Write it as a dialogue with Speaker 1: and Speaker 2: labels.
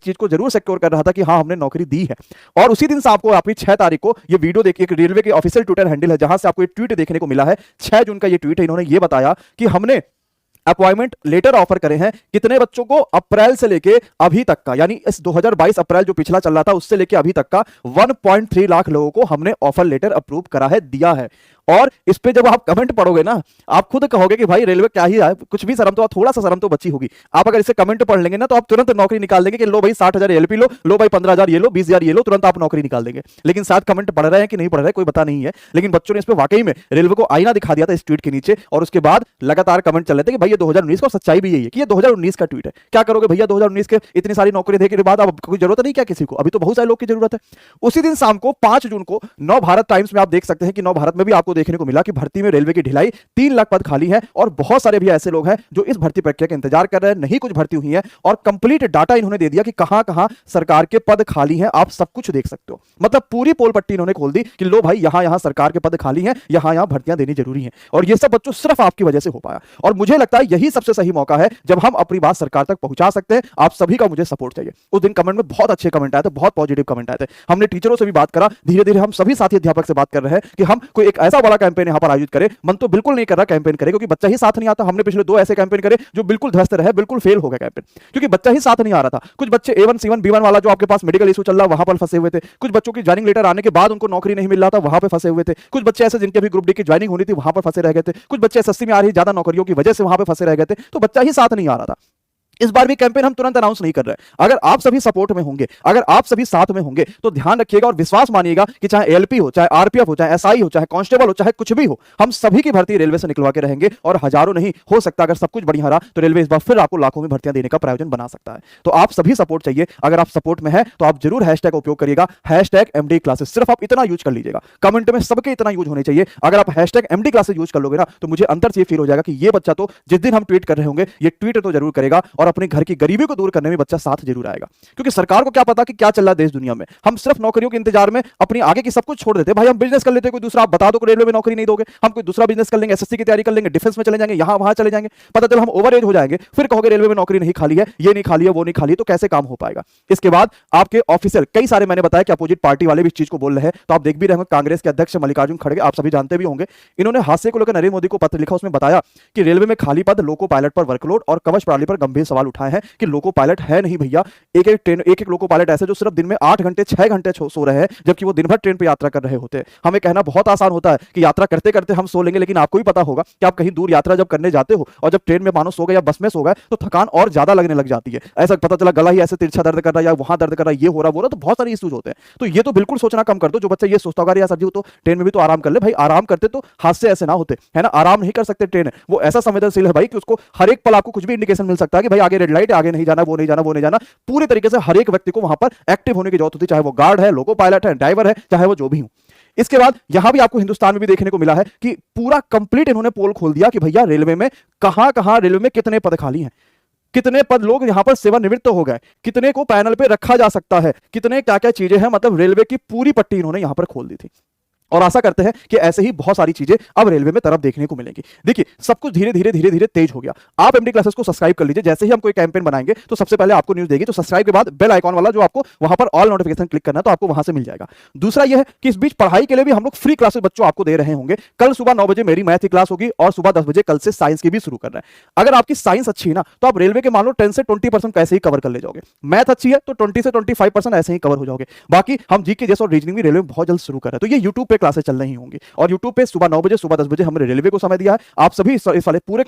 Speaker 1: चीज को जरूर सिक्योर कर रहा था कि हाँ हमने नौकरी दी है। और उसी दिन से आपको आपकी 6 तारीख को ये वीडियो देखिए, रेलवे के ऑफिशियल ट्विटर हैंडल है जहां से आपको ये ट्वीट देखने को मिला है। 6 जून का ये ट्वीट है। इन्होंने ये बताया कि हमने अपॉइंटमेंट लेटर ऑफर करे हैं कितने बच्चों को, अप्रैल से लेके अभी तक का, यानी इस 2022 अप्रैल जो पिछला चल रहा था उससे लेके अभी तक का 1.3 लाख लोगों को हमने ऑफर लेटर अप्रूव करा है, दिया है। और इस पे जब आप कमेंट पढ़ोगे ना, आप खुद कहोगे कि भाई रेलवे क्या ही है, कुछ भी शर्म तो, थोड़ा सा शर्म तो बची होगी। आप अगर इसे कमेंट पढ़ लेंगे ना तो आप तुरंत नौकरी निकाल देंगे कि लो भाई 60,000 एलपी लो भाई 15,000 ये लो, 20,000 ये लो, तुरंत आप नौकरी निकाल देंगे। लेकिन साथ कमेंट पढ़ रहे हैं कि नहीं पढ़ रहे कोई पता नहीं है, लेकिन बच्चों ने इस पे वाकई में रेलवे को आईना दिखा दिया था इस ट्वीट के नीचे। और उसके बाद लगातार कमेंट चल रहे थे कि भाई ये 2019 का, सच्चाई भी यही है कि ये 2019 का ट्वीट है। क्या करोगे भैया 2019 के इतनी सारी नौकरी देने के बाद, अब कोई जरूरत नहीं क्या किसी को, अभी तो बहुत सारे लोग की जरूरत है। उसी दिन शाम को 5 जून को नव भारत टाइम्स में आप देख सकते हैं कि नव भारत में भी आपको देखने को मिला कि भर्ती में रेलवे की ढिलाई, 3 लाख पद खाली है। और बहुत सारे भी ऐसे लोग हैं जो इस भर्ती प्रक्रिया का इंतजार कर रहे हैं, नहीं कुछ भर्ती हुई है, और कंप्लीट डाटा इन्होंने दे दिया कि कहां कहां सरकार के पद खाली हैं, आप सब कुछ देख सकते हो। मतलब पूरी पोल पट्टी इन्होंने खोल दी कि लो भाई यहां यहां सरकार के पद खाली हैं, यहां यहां भर्तियां देनी जरूरी हैं। और ये सब बच्चों सिर्फ आपकी वजह से हो पाया। और मुझे लगता है यही सबसे सही मौका है जब हम अपनी बात सरकार तक पहुंचा सकते हैं। आप सभी का मुझे सपोर्ट चाहिए। उस दिन कमेंट में बहुत अच्छे कमेंट आए थे, बहुत पॉजिटिव कमेंट आए थे। हमने टीचरों से भी बात करा, धीरे धीरे हम सभी साथी अध्यापक से बात कर रहे हैं कि हम कोई एक ऐसा बड़ा कैंपेन यहां पर आयोजित करें। मन तो बिल्कुल नहीं कर रहा कैंपेन करे, क्योंकि बच्चा ही साथ नहीं आता। हमने पिछले 2 ऐसे कैंपेन करे जो बिल्कुल ध्वस्त रहे, बिल्कुल फेल हो गया कैंपेन, क्योंकि बच्चा ही साथ नहीं आ रहा था। कुछ बच्चे A1 C1 B1 वाला जो आपके पास मेडिकल इशू चल रहा वहां पर फंसे हुए थे। कुछ बच्चों की ज्वाइनिंग लेटर आने के बाद उनको नौकरी नहीं मिल रहा था, वहां पर फंसे हुए थे। कुछ बच्चे ऐसे जिनके भी ग्रुप डी की ज्वाइनिंग होनी थी वहां पर फंसे रह गए थे। कुछ बच्चे SSC में आ रही ज्यादा नौकरियों की वजह से वहां पर फंसे रह गए थे। तो बच्चा ही साथ नहीं आ रहा था। इस बार भी कैंपेन हम तुरंत अनाउंस नहीं कर रहे हैं। अगर आप सभी सपोर्ट में होंगे, अगर आप सभी साथ में होंगे तो ध्यान रखिएगा और विश्वास मानिएगा कि चाहे एलपी हो, चाहे आरपीएफ हो, चाहे एसआई हो, चाहे कांस्टेबल हो, चाहे कुछ भी हो, हम सभी की भर्ती रेलवे से निकलवा के रहेंगे। और हजारों नहीं, हो सकता अगर सब कुछ बढ़िया रहा तो रेलवे इस बार फिर आपको लाखों में भर्तियां देने का प्रायोजन बना सकता है। तो आप सभी सपोर्ट चाहिए। अगर आप सपोर्ट में है तो आप जरूर हैशटैग का उपयोग करिएगा, #MD क्लासेस। सिर्फ आप इतना यूज कर लीजिएगा, कमेंट में सबके इतना यूज होने चाहिए। अगर आप #MD क्लासेस यूज कर लोगे ना तो मुझे अंदर से ये फील हो जाएगा कि ये बच्चा तो जिस दिन हम ट्वीट कर रहे होंगे ये ट्वीट तो जरूर करेगा और अपने घर की गरीबी को दूर करने में बच्चा साथ जरूर आएगा। क्योंकि सरकार को क्या पता कि क्या चल रहा है देश दुनिया में। हम सिर्फ नौकरियों के इंतजार में अपनी आगे की सब कुछ छोड़ देते हैं। भाई हम बिजनेस कर लेते हैं, कोई दूसरा आप बता दो कि रेलवे में नौकरी नहीं दोगे, हम कोई दूसरा बिजनेस कर लेंगे, एसएससी की तैयारी कर लेंगे, डिफेंस में चले जाएंगे, यहां वहां चले जाएंगे। पता चला हम ओवर एज हो जाएंगे, फिर कहोगे रेलवे में नौकरी नहीं खाली है, ये नहीं खाली है, वो नहीं खाली है, तो कैसे काम हो पाएगा। इसके बाद आपके ऑफिशियल कई सारे, मैंने बताया कि अपोजिट पार्टी वाले भी इस चीज को बोल रहे हैं, तो आप देख भी रहे होंगे। कांग्रेस के अध्यक्ष मल्लिकार्जुन खड़गे, आप सभी जानते भी होंगे, इन्होंने हादसे को लेकर नरेंद्र मोदी को पत्र लिखा, उसमें बताया कि रेलवे में खाली पद, लोको पायलट पर वर्कलोड और कवच प्रणाली पर गंभीर सवाल उठाए हैं कि लोको पायलट है नहीं भैया। एक लोको पायलट ऐसे जो सिर्फ दिन में 8 घंटे 6 घंटे सो रहे हैं, जबकि वो दिन भर ट्रेन पे यात्रा कर रहे होते हैं। हमें कहना बहुत आसान होता है कि यात्रा करते करते हम सो लेंगे, लेकिन आपको भी पता होगा कि आप कहीं दूर यात्रा जब करने जाते हो और जब ट्रेन में मानो सो गए या बस में सो गए तो थकान और ज्यादा लगने लग जाती है। ऐसा पता चला गला ही ऐसे तिरछा दर्द कर रहा है या वहां दर्द कर रहा है, ये हो रहा वो रहा, तो बहुत सारे इश्यूज होते हैं। तो ये तो बिल्कुल सोचना कम कर दो। जो बच्चा ये सोचता होगा यार सर जी तो ट्रेन में भी तो आराम कर ले, भाई आराम करते तो हादसे ऐसे ना होते, है ना। आराम नहीं कर सकते, ट्रेन वो ऐसा संवेदनशील है भाई कि उसको हर एक पल आपको कुछ भी इंडिकेशन मिल सकता है कि भाई आगे रेड लाइट है, आगे नहीं जाना, वो नहीं जाना, वो नहीं जाना। पूरी तरीके से हर एक व्यक्ति को वहां पर एक्टिव होने की जरूरत होती है, चाहे वो गार्ड है, लोको पायलट है, ड्राइवर है, चाहे वो जो भी हो। इसके बाद यहां भी आपको हिंदुस्तान में भी देखने को मिला है कि पूरा कंप्लीट इन्होंने पोल खोल दिया कि भैया रेलवे में कहां रेलवे में कितने पद खाली हैं, कितने पद लोग यहां पर सेवानिवृत्त हो गए, कितने को पैनल पे रखा जा सकता है, कितने क्या क्या चीजें हैं। मतलब रेलवे की पूरी पट्टी इन्होंने यहां पर खोल दी थी। और आशा करते हैं कि ऐसे ही बहुत सारी चीजें अब रेलवे में तरफ देखने को मिलेंगी। देखिए सब कुछ धीरे धीरे तेज हो गया। आप एमडी क्लासेस को सब्सक्राइब कर लीजिए। जैसे ही हम कोई कैंपेन बनाएंगे तो सबसे पहले आपको न्यूज देगी। तो सब्सक्राइब के बाद बेल आइकॉन वाला जो आपको वहां पर ऑल नोटिफिकेशन क्लिक करना है तो आपको वहां से मिल जाएगा। दूसरा यह है कि इस बीच पढ़ाई के लिए भी हम लोग फ्री क्लासेस बच्चों आपको दे रहे होंगे। कल सुबह 9 बजे मेरी मैथ की क्लास होगी और सुबह 10 बजे कल से साइंस की भी शुरू कर रहे हैं। अगर आपकी साइंस अच्छी है ना तो आप रेलवे के मान लो 10 से 20% कैसे ही कवर कर ले जाओगे। मैथ अच्छी है तो 20 से 25% ऐसे ही कवर हो जाओगे। बाकी हम जीके जैसे और रीजनिंग भी रेलवे में बहुत जल्द शुरू कर रहे हैं। तो ये यूट्यूब पे क्लासेस चल रही होंगी और यूट्यूब पे सुबह 9 बजे, सुबह 10 बजे हमने रेलवे को समय दिया है। आप सभी इस वाले पूरे